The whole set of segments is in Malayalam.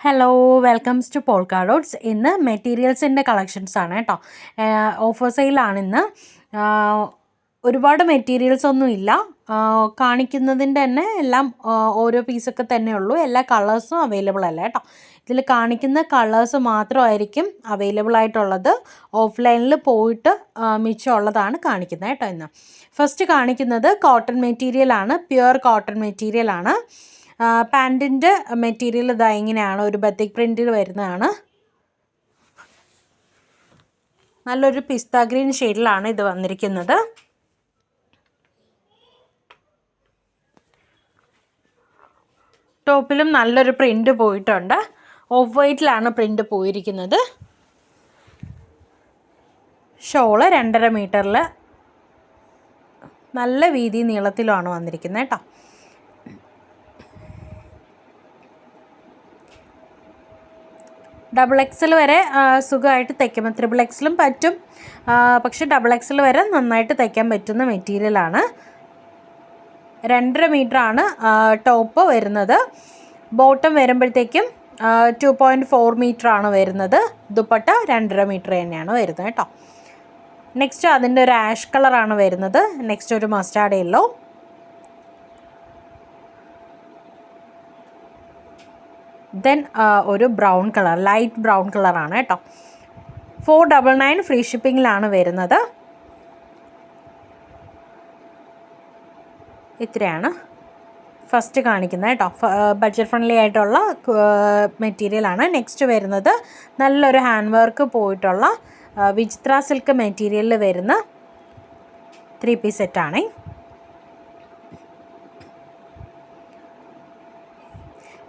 Hello welcomes to polka dots. ഇന്ന് മെറ്റീരിയൽസിൻ്റെ കളക്ഷൻസ് ആണ് കേട്ടോ. ഓഫർ സെയിലാണ് ഇന്ന്. ഒരുപാട് മെറ്റീരിയൽസ് ഒന്നും ഇല്ല, കാണിക്കുന്നതിൻ്റെ തന്നെ എല്ലാം ഓരോ പീസൊക്കെ തന്നെ ഉള്ളൂ. എല്ലാ കളേഴ്സും അവൈലബിൾ അല്ല കേട്ടോ. ഇതിൽ കാണിക്കുന്ന കളേഴ്സ് മാത്രമായിരിക്കും അവൈലബിൾ ആയിട്ടുള്ളത്. ഓഫ്ലൈനിൽ പോയിട്ട് മിച്ചമുള്ളതാണ് കാണിക്കുന്നത് കേട്ടോ. ഇന്ന് ഫസ്റ്റ് കാണിക്കുന്നത് കോട്ടൺ മെറ്റീരിയലാണ്, പ്യുവർ കോട്ടൺ മെറ്റീരിയലാണ്. പാൻറ്റിൻ്റെ മെറ്റീരിയൽ ഇതാ ഇങ്ങനെയാണ്, ഒരു ബത്തിക് പ്രിൻറ്റിൽ വരുന്നതാണ്. നല്ലൊരു പിസ്ത ഗ്രീൻ ഷെയ്ഡിലാണ് ഇത് വന്നിരിക്കുന്നത്. ടോപ്പിലും നല്ലൊരു പ്രിൻ്റ് പോയിട്ടുണ്ട്. ഓഫ് വൈറ്റിലാണ് പ്രിൻ്റ് പോയിരിക്കുന്നത്. ഷോള് 2.5 മീറ്ററിൽ നല്ല വീതി നീളത്തിലുമാണ് വന്നിരിക്കുന്നത് കേട്ടോ. ഡബിൾ എക്സൽ വരെ സുഖമായിട്ട് തയ്ക്കാം. ത്രിബിൾ എക്സലും പറ്റും, പക്ഷെ ഡബിൾ എക്സൽ വരെ നന്നായിട്ട് തയ്ക്കാൻ പറ്റുന്ന മെറ്റീരിയലാണ്. 2.5 മീറ്ററാണ് ടോപ്പ് വരുന്നത്. ബോട്ടം വരുമ്പോഴത്തേക്കും 2.4 മീറ്ററാണ് വരുന്നത്. ദുപ്പട്ട 2.5 മീറ്റർ തന്നെയാണ് വരുന്നത് കേട്ടോ. നെക്സ്റ്റ് അതിൻ്റെ ഒരു ആഷ് കളറാണ് വരുന്നത്. നെക്സ്റ്റ് ഒരു മസ്റ്റാർഡ് യെല്ലോ. ദെൻ ഒരു ബ്രൗൺ കളർ, ലൈറ്റ് ബ്രൗൺ കളറാണ് കേട്ടോ. 499 ഫ്രീ ഷിപ്പിങ്ങിലാണ് വരുന്നത്. ഇത്രയാണ് ഫസ്റ്റ് കാണിക്കുന്നത് കേട്ടോ. ബഡ്ജറ്റ് ഫ്രണ്ട്ലി ആയിട്ടുള്ള മെറ്റീരിയലാണ്. നെക്സ്റ്റ് വരുന്നത് നല്ലൊരു ഹാൻഡ് വർക്ക് പോയിട്ടുള്ള വിചിത്ര സിൽക്ക് മെറ്റീരിയലിൽ വരുന്ന 3 പീസ് സെറ്റാണ്.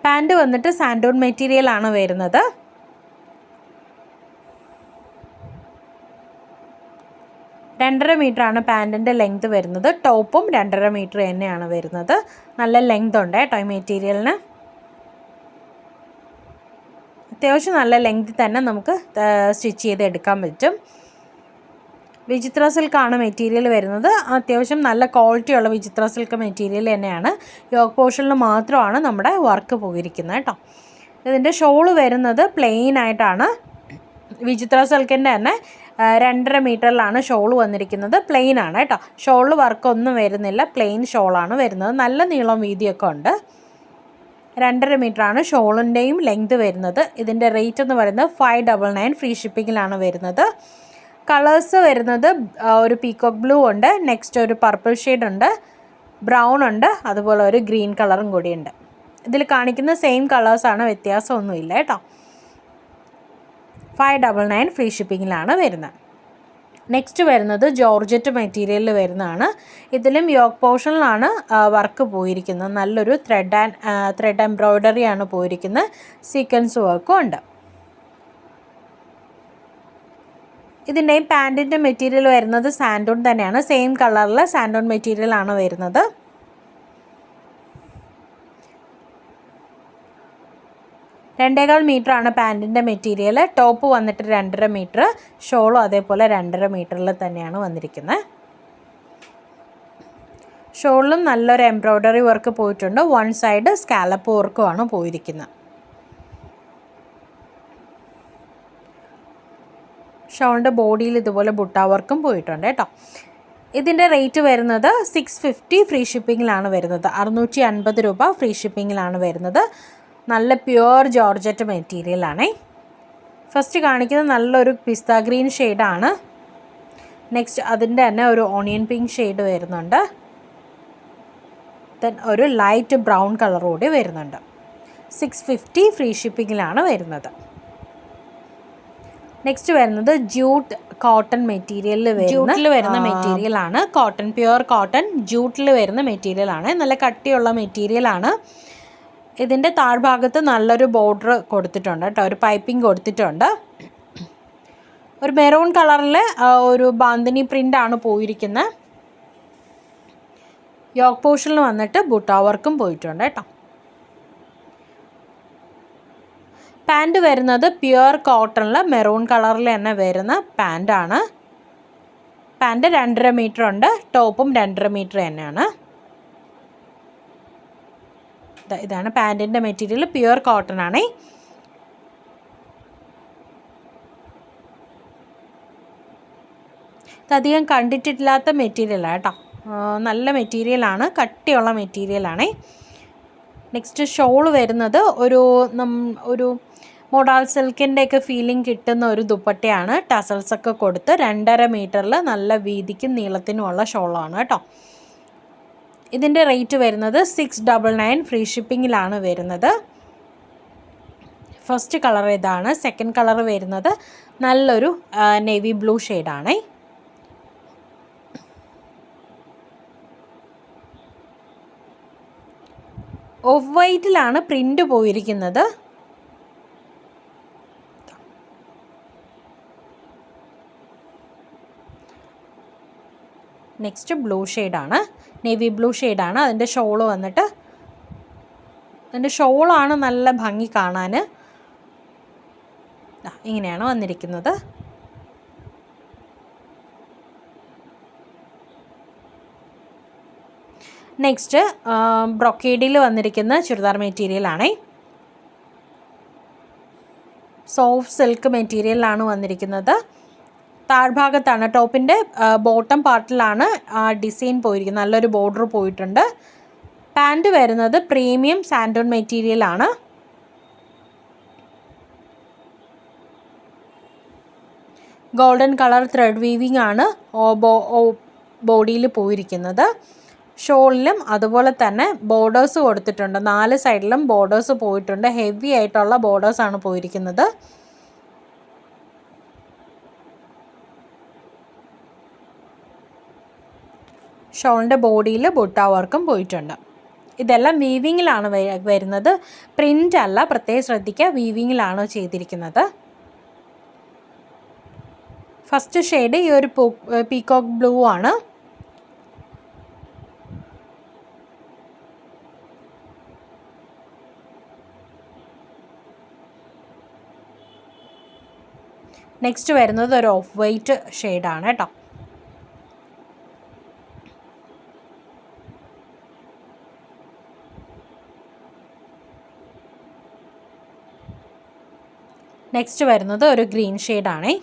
പാൻറ് വന്നിട്ട് സാൻഡോൺ മെറ്റീരിയലാണ് വരുന്നത്. രണ്ടര മീറ്ററാണ് പാൻറ്റിൻ്റെ ലെങ്ത് വരുന്നത്. ടോപ്പും 2.5 മീറ്റർ തന്നെയാണ് വരുന്നത്. നല്ല ലെങ്ത് ഉണ്ട് കേട്ടോ ഈ മെറ്റീരിയലിന്. അത്യാവശ്യം നല്ല ലെങ്ത് തന്നെ നമുക്ക് സ്റ്റിച്ച് ചെയ്ത് എടുക്കാൻ പറ്റും. വിചിത്ര സിൽക്കാണ് മെറ്റീരിയൽ വരുന്നത്. അത്യാവശ്യം നല്ല ക്വാളിറ്റിയുള്ള വിചിത്ര സിൽക്ക് മെറ്റീരിയൽ തന്നെയാണ്. യോക്ക് പോർഷനിൽ മാത്രമാണ് നമ്മുടെ വർക്ക് പോയിരിക്കുന്നത് കേട്ടോ. ഇതിൻ്റെ ഷോള് വരുന്നത് പ്ലെയിൻ ആയിട്ടാണ്. വിചിത്ര സിൽക്കിൻ്റെ തന്നെ 2.5 മീറ്ററിലാണ് ഷോള് വന്നിരിക്കുന്നത്. പ്ലെയിൻ ആണ് കേട്ടോ. ഷോളിൽ വർക്കൊന്നും വരുന്നില്ല, പ്ലെയിൻ ഷോളാണ് വരുന്നത്. നല്ല നീളം വീതിയൊക്കെ ഉണ്ട്. 2.5 മീറ്ററാണ് ഷോളിൻ്റെയും ലെങ്ത് വരുന്നത്. ഇതിൻ്റെ റേറ്റ് എന്ന് പറയുന്നത് 599 ഫ്രീ ഷിപ്പിങ്ങിലാണ് വരുന്നത്. കളേഴ്സ് വരുന്നത് ഒരു പീകോക്ക് ബ്ലൂ ഉണ്ട്, നെക്സ്റ്റ് ഒരു പർപ്പിൾ ഷെയ്ഡ് ഉണ്ട്, ബ്രൗൺ ഉണ്ട്, അതുപോലെ ഒരു ഗ്രീൻ കളറും കൂടിയുണ്ട്. ഇതിൽ കാണിക്കുന്ന സെയിം കളേഴ്സാണ്, വ്യത്യാസമൊന്നുമില്ല കേട്ടോ. 599 ഫ്രീ ഷിപ്പിങ്ങിലാണ് വരുന്നത്. നെക്സ്റ്റ് വരുന്നത് ജോർജറ്റ് മെറ്റീരിയലിൽ വരുന്നതാണ്. ഇതിലും യോക്ക് പോർഷനിലാണ് വർക്ക് പോയിരിക്കുന്നത്. നല്ലൊരു ത്രെഡ് എംബ്രോയ്ഡറിയാണ് പോയിരിക്കുന്നത്. സീക്വൻസ് വർക്കും ഉണ്ട്. ഇതിൻ്റെയും പാൻറ്റിൻ്റെ മെറ്റീരിയൽ വരുന്നത് സാൻഡോൺ തന്നെയാണ്. സെയിം കളറിൽ സാൻഡോൺ മെറ്റീരിയലാണ് വരുന്നത്. രണ്ടേകാൽ മീറ്ററാണ് പാൻറ്റിൻ്റെ മെറ്റീരിയൽ. ടോപ്പ് വന്നിട്ട് 2.5 മീറ്റർ, ഷോളും അതേപോലെ 2.5 മീറ്ററിൽ തന്നെയാണ് വന്നിരിക്കുന്നത്. ഷോളിലും നല്ലൊരു എംബ്രോയ്ഡറി വർക്ക് പോയിട്ടുണ്ട്. വൺ സൈഡ് സ്കാലപ്പ് വർക്കുമാണ് പോയിരിക്കുന്നത്. ഷോളിൻ്റെ ബോഡിയിൽ ഇതുപോലെ ബുട്ട വർക്കും പോയിട്ടുണ്ട് കേട്ടോ. ഇതിൻ്റെ റേറ്റ് വരുന്നത് 650 ഫ്രീ ഷിപ്പിങ്ങിലാണ് വരുന്നത്. 650 രൂപ ഫ്രീ ഷിപ്പിങ്ങിലാണ് വരുന്നത്. നല്ല പ്യുവർ ജോർജറ്റ് മെറ്റീരിയലാണേ. ഫസ്റ്റ് കാണിക്കുന്നത് നല്ലൊരു പിസ്ത ഗ്രീൻ ഷെയ്ഡാണ്. നെക്സ്റ്റ് അതിൻ്റെ തന്നെ ഒരു ഓണിയൻ പിങ്ക് ഷെയ്ഡ് വരുന്നുണ്ട്. ദെൻ ഒരു ലൈറ്റ് ബ്രൗൺ കളർ കൂടി വരുന്നുണ്ട്. 650 ഫ്രീ ഷിപ്പിങ്ങിലാണ് വരുന്നത്. നെക്സ്റ്റ് വരുന്നത് ജൂട്ട് കോട്ടൺ മെറ്റീരിയലിൽ വരുന്ന മെറ്റീരിയലാണ്. കോട്ടൺ, പ്യുവർ കോട്ടൺ ജൂട്ടിൽ വരുന്ന മെറ്റീരിയലാണ്. നല്ല കട്ടിയുള്ള മെറ്റീരിയലാണ്. ഇതിൻ്റെ താഴ്ഭാഗത്ത് നല്ലൊരു ബോർഡർ കൊടുത്തിട്ടുണ്ട് കേട്ടോ, ഒരു പൈപ്പിംഗ് കൊടുത്തിട്ടുണ്ട്. ഒരു മെറൂൺ കളറിൽ ഒരു ബാന്തിനി പ്രിൻ്റാണ് പോയിരിക്കുന്നത്. യോക്ക് പോർഷനിൽ വന്നിട്ട് ബുട്ട വർക്കും പോയിട്ടുണ്ട് കേട്ടോ. പാൻറ് വരുന്നത് പ്യുവർ കോട്ടണിൽ മെറൂൺ കളറിൽ തന്നെ വരുന്ന പാൻറ്റാണ്. പാൻറ് 2.5 മീറ്റർ ഉണ്ട്, ടോപ്പും 2.5 മീറ്റർ തന്നെയാണ്. ഇതാണ് പാൻറ്റിൻ്റെ മെറ്റീരിയൽ, പ്യുവർ കോട്ടൺ ആണ്. ഇതധികം കണ്ടിട്ടില്ലാത്ത മെറ്റീരിയലാണ് കേട്ടോ. നല്ല മെറ്റീരിയലാണ്, കട്ടിയുള്ള മെറ്റീരിയലാണേ. നെക്സ്റ്റ് ഷോൾ വരുന്നത് ഒരു മോഡാൾ സിൽക്കിൻ്റെയൊക്കെ ഫീലിംഗ് കിട്ടുന്ന ഒരു ദുപ്പട്ടയാണ്. ടസൽസൊക്കെ കൊടുത്ത് 2.5 മീറ്ററിൽ നല്ല വീതിക്കും നീളത്തിനുമുള്ള ഷോളാണ് കേട്ടോ. ഇതിൻ്റെ റേറ്റ് വരുന്നത് 699 ഫ്രീ ഷിപ്പിങ്ങിലാണ് വരുന്നത്. ഫസ്റ്റ് കളർ ഇതാണ്. സെക്കൻഡ് കളർ വരുന്നത് നല്ലൊരു നേവി ബ്ലൂ ഷെയ്ഡാണേ. ഓഫ് വൈറ്റിലാണ് പ്രിൻ്റ് പോയിരിക്കുന്നത്. നെക്സ്റ്റ് ബ്ലൂ ഷെയ്ഡാണ്, നേവി ബ്ലൂ ഷെയ്ഡാണ്. അതിൻ്റെ ഷോള് വന്നിട്ട് അതിൻ്റെ ഷോളാണ് നല്ല ഭംഗി കാണാൻ. ഇങ്ങനെയാണ് വന്നിരിക്കുന്നത്. നെക്സ്റ്റ് ബ്രൊക്കേഡിൽ വന്നിരിക്കുന്ന ചുരിദാർ മെറ്റീരിയലാണേ. സോഫ്റ്റ് സിൽക്ക് മെറ്റീരിയലാണ് വന്നിരിക്കുന്നത്. താഴ്ഭാഗത്താണ്, ടോപ്പിൻ്റെ ബോട്ടം പാർട്ടിലാണ് ഡിസൈൻ പോയിരിക്കുന്നത്. നല്ലൊരു ബോർഡർ പോയിട്ടുണ്ട്. പാൻറ് വരുന്നത് പ്രീമിയം സാൻഡോൺ മെറ്റീരിയലാണ്. ഗോൾഡൻ കളർ ത്രെഡ് വീവിംഗ് ആണ് ബോഡിയിൽ പോയിരിക്കുന്നത്. ഷോളിലും അതുപോലെ തന്നെ ബോർഡേഴ്സ് കൊടുത്തിട്ടുണ്ട്. 4 സൈഡിലും ബോർഡേഴ്സ് പോയിട്ടുണ്ട്. ഹെവി ആയിട്ടുള്ള ബോർഡേഴ്സാണ് പോയിരിക്കുന്നത്. ഷോളിൻ്റെ ബോഡിയിൽ ബുട്ട വർക്കും പോയിട്ടുണ്ട്. ഇതെല്ലാം വീവിങ്ങിലാണ് വരുന്നത്, പ്രിൻ്റ് അല്ല. പ്രത്യേകം ശ്രദ്ധിക്കുക, വീവിങ്ങിലാണ് ചെയ്തിരിക്കുന്നത്. ഫസ്റ്റ് ഷെയ്ഡ് ഈ ഒരു പീകോക്ക് ബ്ലൂ ആണ്. നെക്സ്റ്റ് വരുന്നത് ഒരു ഓഫ് വൈറ്റ് ഷെയ്ഡാണ് കേട്ടോ. നെക്സ്റ്റ് വരുന്നത് ഒരു ഗ്രീൻ ഷെയ്ഡാണേ.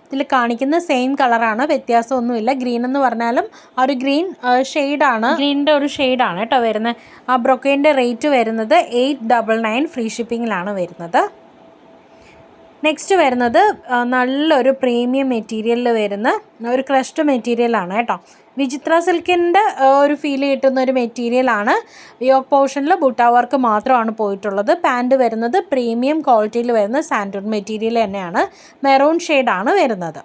ഇതിൽ കാണിക്കുന്ന സെയിം കളറാണ്, വ്യത്യാസമൊന്നുമില്ല. ഗ്രീൻ എന്ന് പറഞ്ഞാലും ആ ഒരു ഗ്രീൻ ഷെയ്ഡാണ്, ഗ്രീനിൻ്റെ ഒരു ഷെയ്ഡാണ് കേട്ടോ വരുന്നത്. ആ ബ്രൊക്കേൻ്റെ റേറ്റ് വരുന്നത് 899 ഫ്രീ ഷിപ്പിങ്ങിലാണ് വരുന്നത്. നെക്സ്റ്റ് വരുന്നത് നല്ലൊരു പ്രീമിയം മെറ്റീരിയലിൽ വരുന്ന ഒരു ക്രഷ്ഡ് മെറ്റീരിയലാണ് കേട്ടോ. വിചിത്ര സിൽക്കിൻ്റെ ഒരു ഫീൽ കിട്ടുന്ന ഒരു മെറ്റീരിയലാണ്. യോക്ക് പോർഷനിൽ ബുട്ട വർക്ക് മാത്രമാണ് പോയിട്ടുള്ളത്. പാൻറ് വരുന്നത് പ്രീമിയം ക്വാളിറ്റിയിൽ വരുന്ന സാൻഡൂൺ മെറ്റീരിയൽ തന്നെയാണ്. മെറൂൺ ഷെയ്ഡാണ് വരുന്നത്.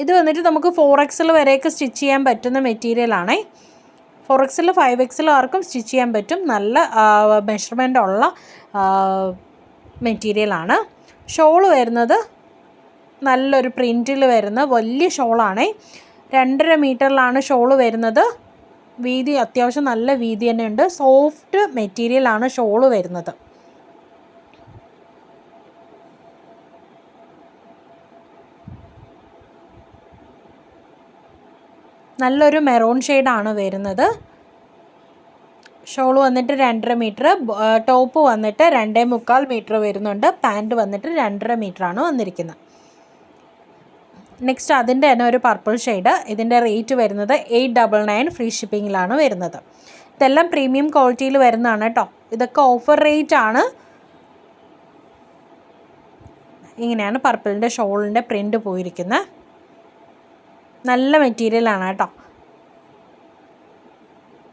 ഇത് വന്നിട്ട് നമുക്ക് 4XL വരെയൊക്കെ സ്റ്റിച്ച് ചെയ്യാൻ പറ്റുന്ന മെറ്റീരിയലാണേ. 4XL 5XL ആർക്കും സ്റ്റിച്ച് ചെയ്യാൻ പറ്റും. നല്ല മെഷർമെൻ്റ് ഉള്ള മെറ്റീരിയലാണ്. ഷോള് വരുന്നത് നല്ലൊരു പ്രിൻറ്റിൽ വരുന്ന വലിയ ഷോളാണേ. 2.5 മീറ്ററിലാണ് ഷോള് വരുന്നത്. വീതി അത്യാവശ്യം നല്ല വീതി തന്നെ ഉണ്ട്. സോഫ്റ്റ് മെറ്റീരിയലാണ് ഷോള് വരുന്നത്. നല്ലൊരു മെറൂൺ ഷെയ്ഡാണ് വരുന്നത്. ഷോൾ വന്നിട്ട് 2.5 മീറ്റർ, ടോപ്പ് വന്നിട്ട് 2.25 മീറ്റർ വരുന്നുണ്ട്. പാൻറ് വന്നിട്ട് 2.5 മീറ്ററാണ് വന്നിരിക്കുന്നത്. നെക്സ്റ്റ് അതിൻ്റെ തന്നെ ഒരു പർപ്പിൾ ഷെയ്ഡ്. ഇതിൻ്റെ റേറ്റ് വരുന്നത് 899 ഫ്രീ ഷിപ്പിങ്ങിലാണ് വരുന്നത്. ഇതെല്ലാം പ്രീമിയം ക്വാളിറ്റിയിൽ വരുന്നതാണ് കേട്ടോ. ഇതൊക്കെ ഓഫർ റേറ്റ് ആണ്. ഇങ്ങനെയാണ് പർപ്പിളിൻ്റെ ഷോളിൻ്റെ പ്രിൻ്റ് പോയിരിക്കുന്നത്. നല്ല മെറ്റീരിയലാണ് കേട്ടോ.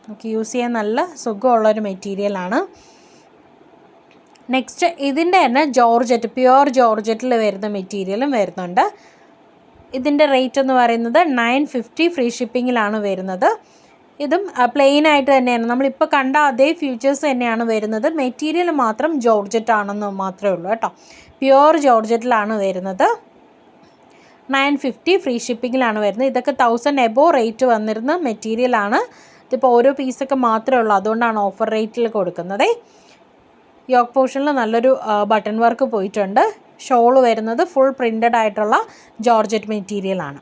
നമുക്ക് യൂസ് ചെയ്യാൻ നല്ല സുഖമുള്ളൊരു മെറ്റീരിയലാണ്. നെക്സ്റ്റ് ഇതിൻ്റെ തന്നെ ജോർജറ്റ്, പ്യുവർ ജോർജറ്റിൽ വരുന്ന മെറ്റീരിയലും വരുന്നുണ്ട്. ഇതിൻ്റെ റേറ്റ് എന്ന് പറയുന്നത് 950 ഫ്രീ ഷിപ്പിങ്ങിലാണ് വരുന്നത്. ഇതും പ്ലെയിൻ ആയിട്ട് തന്നെയാണ്, നമ്മളിപ്പോൾ കണ്ട അതേ ഫീച്ചേഴ്സ് തന്നെയാണ് വരുന്നത്. മെറ്റീരിയൽ മാത്രം ജോർജറ്റ് ആണെന്ന് മാത്രമേ ഉള്ളൂ കേട്ടോ. പ്യുവർ ജോർജറ്റിലാണ് വരുന്നത്. 950 ഫ്രീ ഷിപ്പിങ്ങിലാണ് വരുന്നത്. ഇതൊക്കെ 1000 എബോ റേറ്റ് വന്നിരുന്ന മെറ്റീരിയലാണ്. ഇതിപ്പോൾ ഓരോ പീസൊക്കെ മാത്രമേ ഉള്ളൂ, അതുകൊണ്ടാണ് ഓഫർ റേറ്റിൽ കൊടുക്കുന്നത്. യോക്ക് പോർഷനിൽ നല്ലൊരു ബട്ടൺ വർക്ക് പോയിട്ടുണ്ട്. ഷോള് വരുന്നത് ഫുൾ പ്രിൻ്റഡ് ആയിട്ടുള്ള ജോർജറ്റ് മെറ്റീരിയലാണ്.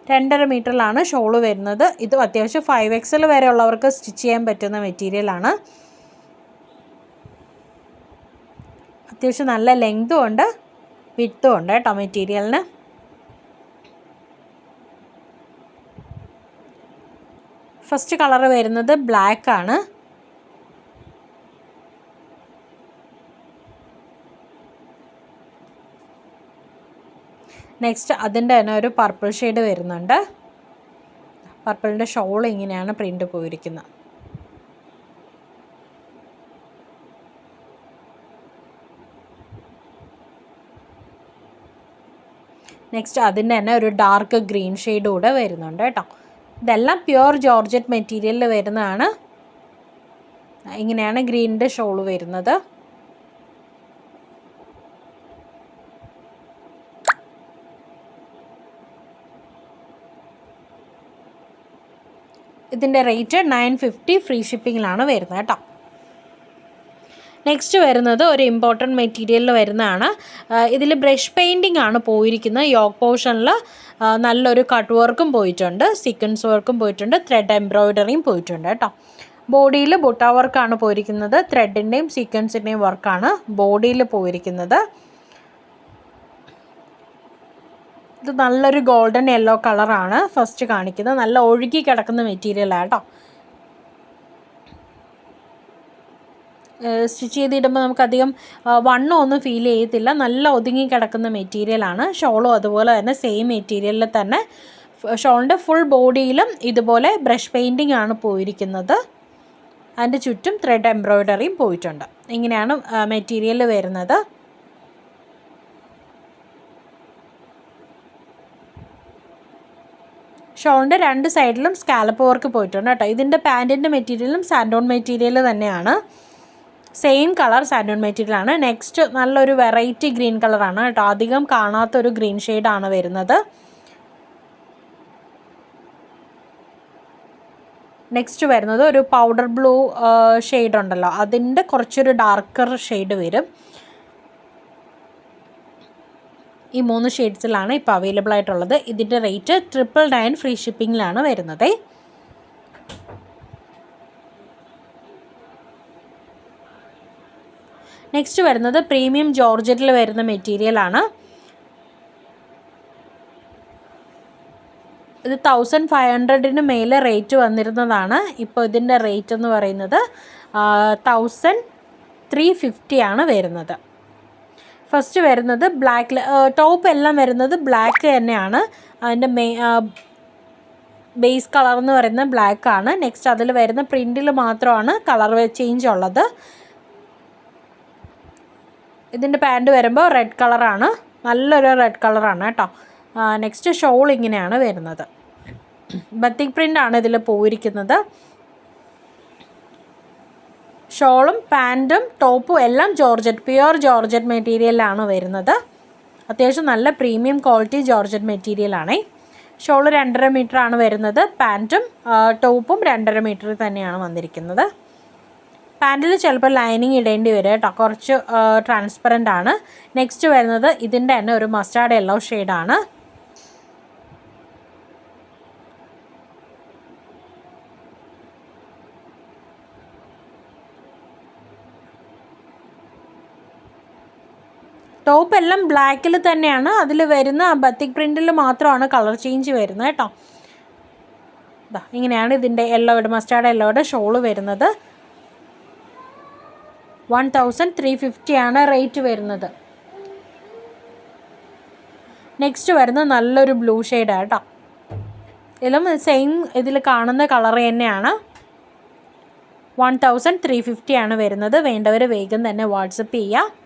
2.5 മീറ്ററിലാണ് ഷോള് വരുന്നത്. ഇത് അത്യാവശ്യം 5XL വരെ ഉള്ളവർക്ക് സ്റ്റിച്ച് ചെയ്യാൻ പറ്റുന്ന മെറ്റീരിയലാണ്. അത്യാവശ്യം നല്ല ലെങ്തും ഉണ്ട് വിഡ്ത്തും ഉണ്ട് കേട്ടോ മെറ്റീരിയലിന്. ഫസ്റ്റ് കളർ വരുന്നത് ബ്ലാക്ക് ആണ്. നെക്സ്റ്റ് അതിൻ്റെ തന്നെ ഒരു പർപ്പിൾ ഷെയ്ഡ് വരുന്നുണ്ട്. പർപ്പിളിൻ്റെ ഷോൾ ഇങ്ങനെയാണ് പ്രിൻ്റ് പോയിരിക്കുന്നത്. നെക്സ്റ്റ് അതിൻ്റെ തന്നെ ഒരു ഡാർക്ക് ഗ്രീൻ ഷെയ്ഡ് കൂടെ വരുന്നുണ്ട് കേട്ടോ. ഇതെല്ലാം പ്യുവർ ജോർജറ്റ് മെറ്റീരിയലിൽ വരുന്നതാണ്. ഇങ്ങനെയാണ് ഗ്രീനിൻ്റെ ഷോൾ വരുന്നത്. ഇതിൻ്റെ റേറ്റ് 950 ഫ്രീ ഷിപ്പിങ്ങിലാണ് വരുന്നത് കേട്ടോ. നെക്സ്റ്റ് വരുന്നത് ഒരു ഇമ്പോർട്ടൻറ്റ് മെറ്റീരിയലിൽ വരുന്നതാണ്. ഇതിൽ ബ്രഷ് പെയിൻറ്റിംഗ് ആണ് പോയിരിക്കുന്നത്. യോക്ക് പോർഷനിൽ നല്ലൊരു കട്ട് വർക്കും പോയിട്ടുണ്ട്, സീക്വൻസ് വർക്കും പോയിട്ടുണ്ട്, ത്രെഡ് എംബ്രോയ്ഡറിയും പോയിട്ടുണ്ട് കേട്ടോ. ബോഡിയിൽ ബുട്ട വർക്കാണ് പോയിരിക്കുന്നത്. ത്രെഡിൻ്റെയും സീക്വൻസിൻ്റെയും വർക്കാണ് ബോഡിയിൽ പോയിരിക്കുന്നത്. ഇത് നല്ലൊരു ഗോൾഡൻ യെല്ലോ കളറാണ് ഫസ്റ്റ് കാണിക്കുന്നത്. നല്ല ഒഴുകി കിടക്കുന്ന മെറ്റീരിയലാണ് കേട്ടോ. സ്റ്റിച്ച് ചെയ്തിടുമ്പോൾ നമുക്കധികം വണ്ണമൊന്നും ഫീൽ ചെയ്യത്തില്ല. നല്ല ഒതുങ്ങി കിടക്കുന്ന മെറ്റീരിയലാണ്. ഷോളും അതുപോലെ തന്നെ സെയിം മെറ്റീരിയലിൽ തന്നെ ഷോളിൻ്റെ ഫുൾ ബോഡിയിലും ഇതുപോലെ ബ്രഷ് പെയിൻറ്റിംഗ് ആണ് പോയിരിക്കുന്നത്. അതിൻ്റെ ചുറ്റും ത്രെഡ് എംബ്രോയ്ഡറിയും പോയിട്ടുണ്ട്. ഇങ്ങനെയാണ് മെറ്റീരിയൽ വരുന്നത്. ഷോളിൻ്റെ രണ്ട് സൈഡിലും സ്കാലപ്പ് വർക്ക് പോയിട്ടുണ്ട് കേട്ടോ. ഇതിൻ്റെ പാൻറ്റിൻ്റെ മെറ്റീരിയലും സാൻഡോൺ മെറ്റീരിയൽ തന്നെയാണ്. സെയിം കളർ സാൻഡോൺ മെറ്റീരിയലാണ്. നെക്സ്റ്റ് നല്ലൊരു വെറൈറ്റി ഗ്രീൻ കളറാണ് കേട്ടോ. അധികം കാണാത്തൊരു ഗ്രീൻ ഷെയ്ഡാണ് വരുന്നത്. നെക്സ്റ്റ് വരുന്നത് ഒരു പൗഡർ ബ്ലൂ ഷെയ്ഡ് ഉണ്ടല്ലോ, അതിൻ്റെ കുറച്ചൊരു ഡാർക്കർ ഷെയ്ഡ് വരും. ഈ 3 ഷെയ്ഡ്സിലാണ് ഇപ്പോൾ അവൈലബിൾ ആയിട്ടുള്ളത്. ഇതിൻ്റെ റേറ്റ് 999 ഫ്രീ ഷിപ്പിങ്ങിലാണ് വരുന്നത്. നെക്സ്റ്റ് വരുന്നത് പ്രീമിയം ജോർജറ്റിൽ വരുന്ന മെറ്റീരിയലാണ്. ഇത് 1500 മേലെ റേറ്റ് വന്നിരുന്നതാണ്. ഇപ്പോൾ ഇതിൻ്റെ റേറ്റ് എന്ന് പറയുന്നത് 1350 ആണ് വരുന്നത്. ഫസ്റ്റ് വരുന്നത് ബ്ലാക്ക്, ടോപ്പ് എല്ലാം വരുന്നത് ബ്ലാക്ക് തന്നെയാണ്. അതിൻ്റെ ബേസ് കളർ എന്ന് പറയുന്നത് ബ്ലാക്ക് ആണ്. നെക്സ്റ്റ് അതിൽ വരുന്ന പ്രിൻറ്റിൽ മാത്രമാണ് കളർ ചേഞ്ച് ഉള്ളത്. ഇതിൻ്റെ പാൻറ്റ് വരുമ്പോൾ റെഡ് കളറാണ്, നല്ലൊരു റെഡ് കളറാണ് കേട്ടോ. നെക്സ്റ്റ് ഷോൾ ഇങ്ങനെയാണ് വരുന്നത്. ബത്തിക് പ്രിൻ്റാണ് ഇതിൽ പോയിരിക്കുന്നത്. ഷോളും പാൻറ്റും ടോപ്പും എല്ലാം ജോർജറ്റ്, പ്യുവർ ജോർജറ്റ് മെറ്റീരിയലാണ് വരുന്നത്. അത്യാവശ്യം നല്ല പ്രീമിയം ക്വാളിറ്റി ജോർജറ്റ് മെറ്റീരിയലാണേ. ഷോൾ 2.5 മീറ്ററാണ് വരുന്നത്. പാൻറ്റും ടോപ്പും 2.5 മീറ്റർ തന്നെയാണ് വന്നിരിക്കുന്നത്. പാൻറ്റിൽ ചിലപ്പോൾ ലൈനിങ് ഇടേണ്ടി വരും കേട്ടോ, കുറച്ച് ട്രാൻസ്പെറൻ്റ് ആണ്. നെക്സ്റ്റ് വരുന്നത് ഇതിൻ്റെ തന്നെ ഒരു മസ്റ്റാർഡ് യെല്ലോ ഷെയ്ഡാണ്. ടോപ്പ് എല്ലാം ബ്ലാക്കിൽ തന്നെയാണ്. അതിൽ വരുന്ന ബത്തിക് പ്രിൻറ്റിൽ മാത്രമാണ് കളർ ചേഞ്ച് വരുന്നത് കേട്ടോ. ഇതാ ഇങ്ങനെയാണ് ഇതിൻ്റെ യെല്ലോയുടെ മസ്റ്റാർഡ് യെല്ലോയുടെ ഷോള് വരുന്നത്. 1350 ആണ് റേറ്റ് വരുന്നത്. നെക്സ്റ്റ് വരുന്നത് നല്ലൊരു ബ്ലൂ ഷെയ്ഡാണ് കേട്ടോ. ഇതിലും സെയിം ഇതിൽ കാണുന്ന കളർ തന്നെയാണ്. 1350 ആണ് വരുന്നത്. വേണ്ടവർ വേഗം തന്നെ വാട്സപ്പ് ചെയ്യുക.